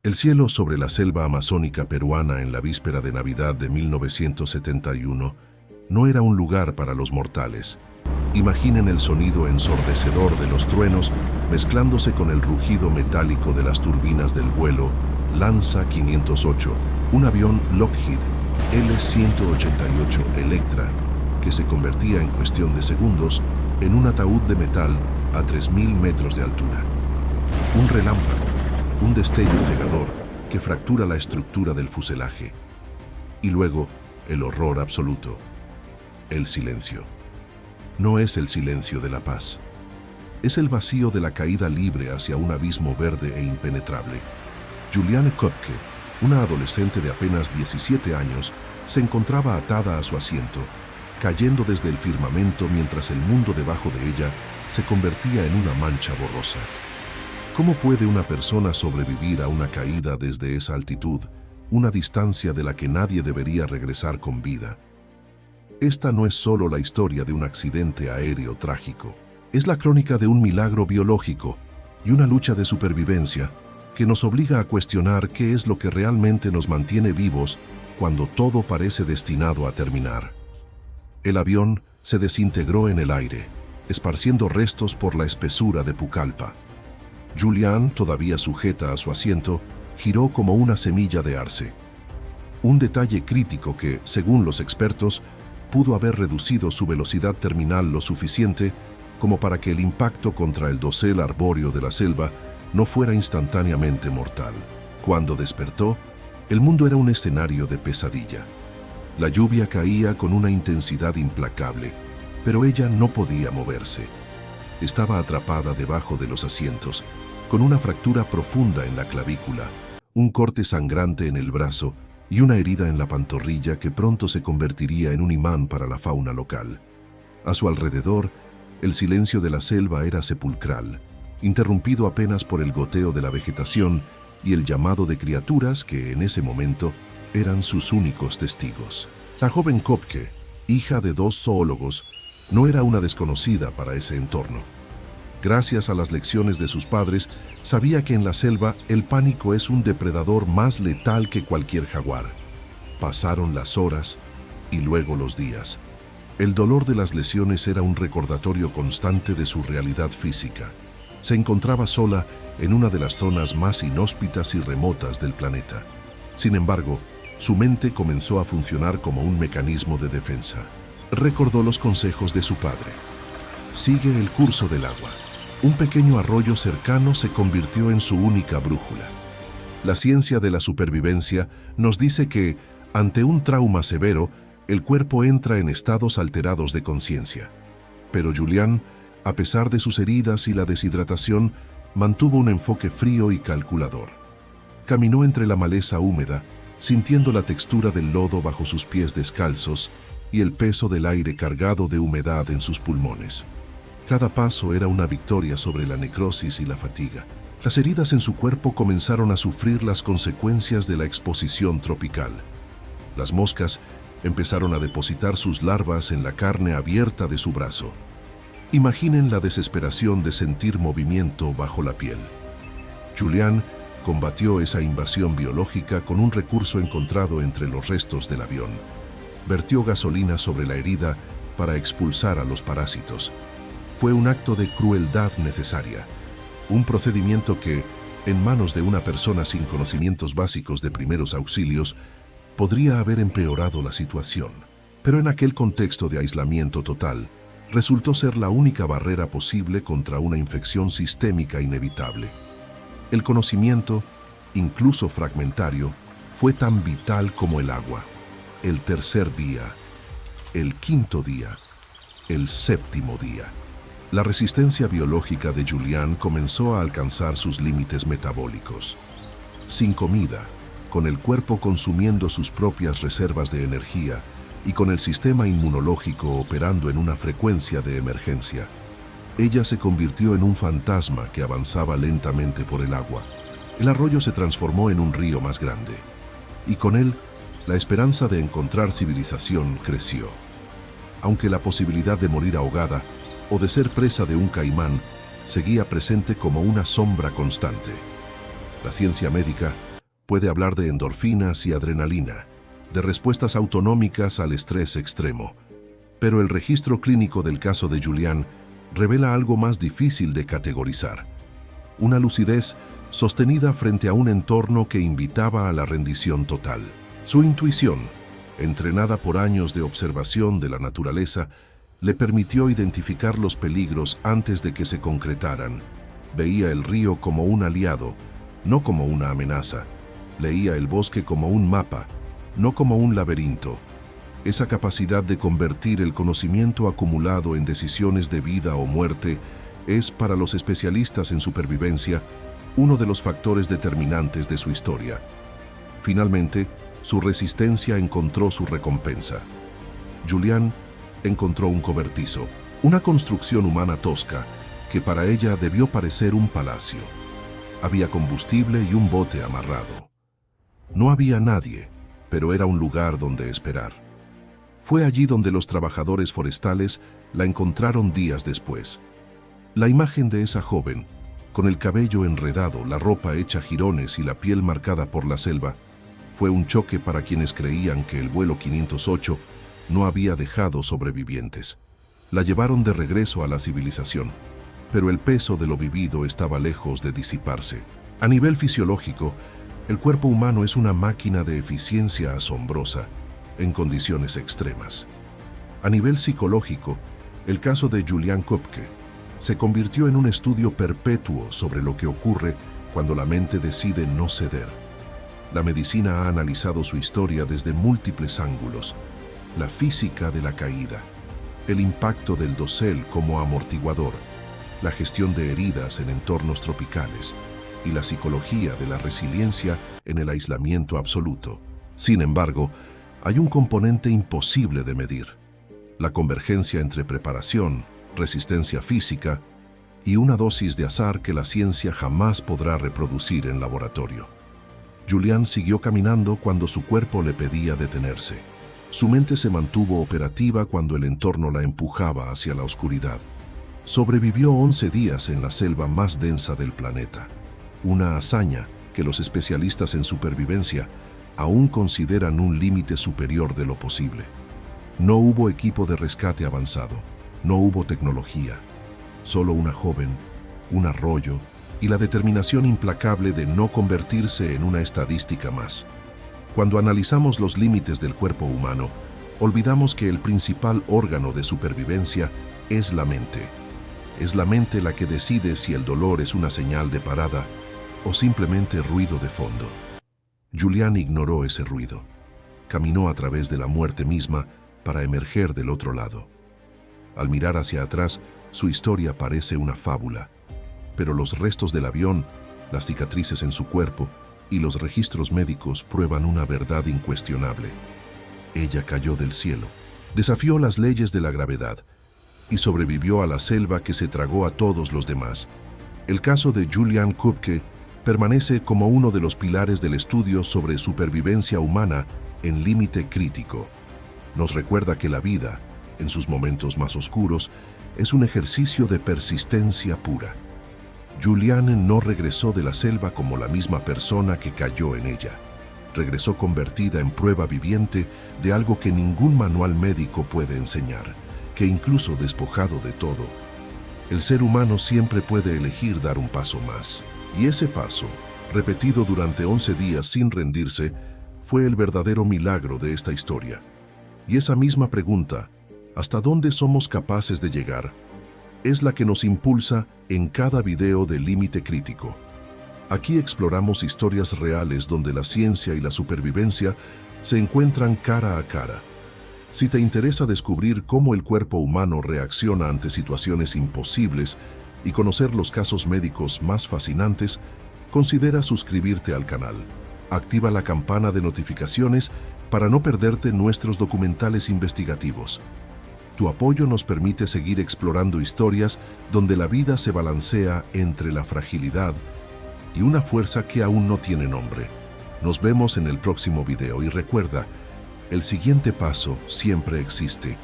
El cielo sobre la selva amazónica peruana en la víspera de Navidad de 1971 no era un lugar para los mortales. Imaginen el sonido ensordecedor de los truenos mezclándose con el rugido metálico de las turbinas del vuelo Lanza 508, un avión Lockheed L-188 Electra que se convertía en cuestión de segundos en un ataúd de metal a 3.000 metros de altura. Un relámpago, un destello cegador que fractura la estructura del fuselaje. Y luego, el horror absoluto. El silencio. No es el silencio de la paz. Es el vacío de la caída libre hacia un abismo verde e impenetrable. Juliane Köpke, una adolescente de apenas 17 años, se encontraba atada a su asiento, cayendo desde el firmamento mientras el mundo debajo de ella se convertía en una mancha borrosa. ¿Cómo puede una persona sobrevivir a una caída desde esa altitud, una distancia de la que nadie debería regresar con vida? Esta no es solo la historia de un accidente aéreo trágico, es la crónica de un milagro biológico y una lucha de supervivencia que nos obliga a cuestionar qué es lo que realmente nos mantiene vivos cuando todo parece destinado a terminar. El avión se desintegró en el aire, esparciendo restos por la espesura de Pucallpa. Juliane, todavía sujeta a su asiento, giró como una semilla de arce. Un detalle crítico que, según los expertos, pudo haber reducido su velocidad terminal lo suficiente como para que el impacto contra el dosel arbóreo de la selva no fuera instantáneamente mortal. Cuando despertó, el mundo era un escenario de pesadilla. La lluvia caía con una intensidad implacable, pero ella no podía moverse. Estaba atrapada debajo de los asientos, con una fractura profunda en la clavícula, un corte sangrante en el brazo y una herida en la pantorrilla que pronto se convertiría en un imán para la fauna local. A su alrededor, el silencio de la selva era sepulcral, interrumpido apenas por el goteo de la vegetación y el llamado de criaturas que, en ese momento, eran sus únicos testigos. La joven Köpke, hija de dos zoólogos, no era una desconocida para ese entorno. Gracias a las lecciones de sus padres, sabía que en la selva el pánico es un depredador más letal que cualquier jaguar. Pasaron las horas y luego los días. El dolor de las lesiones era un recordatorio constante de su realidad física. Se encontraba sola en una de las zonas más inhóspitas y remotas del planeta. Sin embargo, su mente comenzó a funcionar como un mecanismo de defensa. Recordó los consejos de su padre. Sigue el curso del agua. Un pequeño arroyo cercano se convirtió en su única brújula. La ciencia de la supervivencia nos dice que, ante un trauma severo, el cuerpo entra en estados alterados de conciencia. Pero Juliane, a pesar de sus heridas y la deshidratación, mantuvo un enfoque frío y calculador. Caminó entre la maleza húmeda, sintiendo la textura del lodo bajo sus pies descalzos y el peso del aire cargado de humedad en sus pulmones. Cada paso era una victoria sobre la necrosis y la fatiga. Las heridas en su cuerpo comenzaron a sufrir las consecuencias de la exposición tropical. Las moscas empezaron a depositar sus larvas en la carne abierta de su brazo. Imaginen la desesperación de sentir movimiento bajo la piel. Juliane combatió esa invasión biológica con un recurso encontrado entre los restos del avión. Vertió gasolina sobre la herida para expulsar a los parásitos. Fue un acto de crueldad necesaria, un procedimiento que, en manos de una persona sin conocimientos básicos de primeros auxilios, podría haber empeorado la situación. Pero en aquel contexto de aislamiento total, resultó ser la única barrera posible contra una infección sistémica inevitable. El conocimiento, incluso fragmentario, fue tan vital como el agua. El tercer día, el quinto día, el séptimo día. La resistencia biológica de Juliane comenzó a alcanzar sus límites metabólicos. Sin comida, con el cuerpo consumiendo sus propias reservas de energía y con el sistema inmunológico operando en una frecuencia de emergencia, ella se convirtió en un fantasma que avanzaba lentamente por el agua. El arroyo se transformó en un río más grande, y con él, la esperanza de encontrar civilización creció. Aunque la posibilidad de morir ahogada o de ser presa de un caimán seguía presente como una sombra constante. La ciencia médica Puede hablar de endorfinas y adrenalina, de respuestas autonómicas al estrés extremo. Pero el registro clínico del caso de Julián revela algo más difícil de categorizar. Una lucidez sostenida frente a un entorno que invitaba a la rendición total. Su intuición, entrenada por años de observación de la naturaleza, le permitió identificar los peligros antes de que se concretaran. Veía el río como un aliado, no como una amenaza. Leía el bosque como un mapa, no como un laberinto. Esa capacidad de convertir el conocimiento acumulado en decisiones de vida o muerte es, para los especialistas en supervivencia, uno de los factores determinantes de su historia. Finalmente, su resistencia encontró su recompensa. Julián encontró un cobertizo, una construcción humana tosca que para ella debió parecer un palacio. Había combustible y un bote amarrado. No había nadie, pero era un lugar donde esperar. Fue allí donde los trabajadores forestales la encontraron días después. La imagen de esa joven, con el cabello enredado, la ropa hecha jirones y la piel marcada por la selva, fue un choque para quienes creían que el vuelo 508 no había dejado sobrevivientes. La llevaron de regreso a la civilización, pero el peso de lo vivido estaba lejos de disiparse. A nivel fisiológico, el cuerpo humano es una máquina de eficiencia asombrosa en condiciones extremas. A nivel psicológico, el caso de Julián Köpke se convirtió en un estudio perpetuo sobre lo que ocurre cuando la mente decide no ceder. La medicina ha analizado su historia desde múltiples ángulos: la física de la caída, el impacto del dosel como amortiguador, la gestión de heridas en entornos tropicales y la psicología de la resiliencia en el aislamiento absoluto. Sin embargo, hay un componente imposible de medir: la convergencia entre preparación, resistencia física y una dosis de azar que la ciencia jamás podrá reproducir en laboratorio. Julián siguió caminando cuando su cuerpo le pedía detenerse. Su mente se mantuvo operativa cuando el entorno la empujaba hacia la oscuridad. Sobrevivió 11 días en la selva más densa del planeta, una hazaña que los especialistas en supervivencia aún consideran un límite superior de lo posible. No hubo equipo de rescate avanzado, no hubo tecnología, solo una joven, un arroyo y la determinación implacable de no convertirse en una estadística más. Cuando analizamos los límites del cuerpo humano, olvidamos que el principal órgano de supervivencia es la mente. Es la mente la que decide si el dolor es una señal de parada o simplemente ruido de fondo. Julián ignoró ese ruido. Caminó a través de la muerte misma para emerger del otro lado. Al mirar hacia atrás, su historia parece una fábula, pero los restos del avión, las cicatrices en su cuerpo y los registros médicos prueban una verdad incuestionable. Ella cayó del cielo, desafió las leyes de la gravedad y sobrevivió a la selva que se tragó a todos los demás. El caso de Julián Köpke permanece como uno de los pilares del estudio sobre supervivencia humana en límite crítico. Nos recuerda que la vida, en sus momentos más oscuros, es un ejercicio de persistencia pura. Julián no regresó de la selva como la misma persona que cayó en ella. Regresó convertida en prueba viviente de algo que ningún manual médico puede enseñar, que incluso despojado de todo, el ser humano siempre puede elegir dar un paso más. Y ese paso, repetido durante 11 días sin rendirse, fue el verdadero milagro de esta historia. Y esa misma pregunta, ¿hasta dónde somos capaces de llegar?, es la que nos impulsa en cada video de Límite Crítico. Aquí exploramos historias reales donde la ciencia y la supervivencia se encuentran cara a cara. Si te interesa descubrir cómo el cuerpo humano reacciona ante situaciones imposibles y conocer los casos médicos más fascinantes, considera suscribirte al canal. Activa la campana de notificaciones para no perderte nuestros documentales investigativos. Tu apoyo nos permite seguir explorando historias donde la vida se balancea entre la fragilidad y una fuerza que aún no tiene nombre. Nos vemos en el próximo video y recuerda, el siguiente paso siempre existe.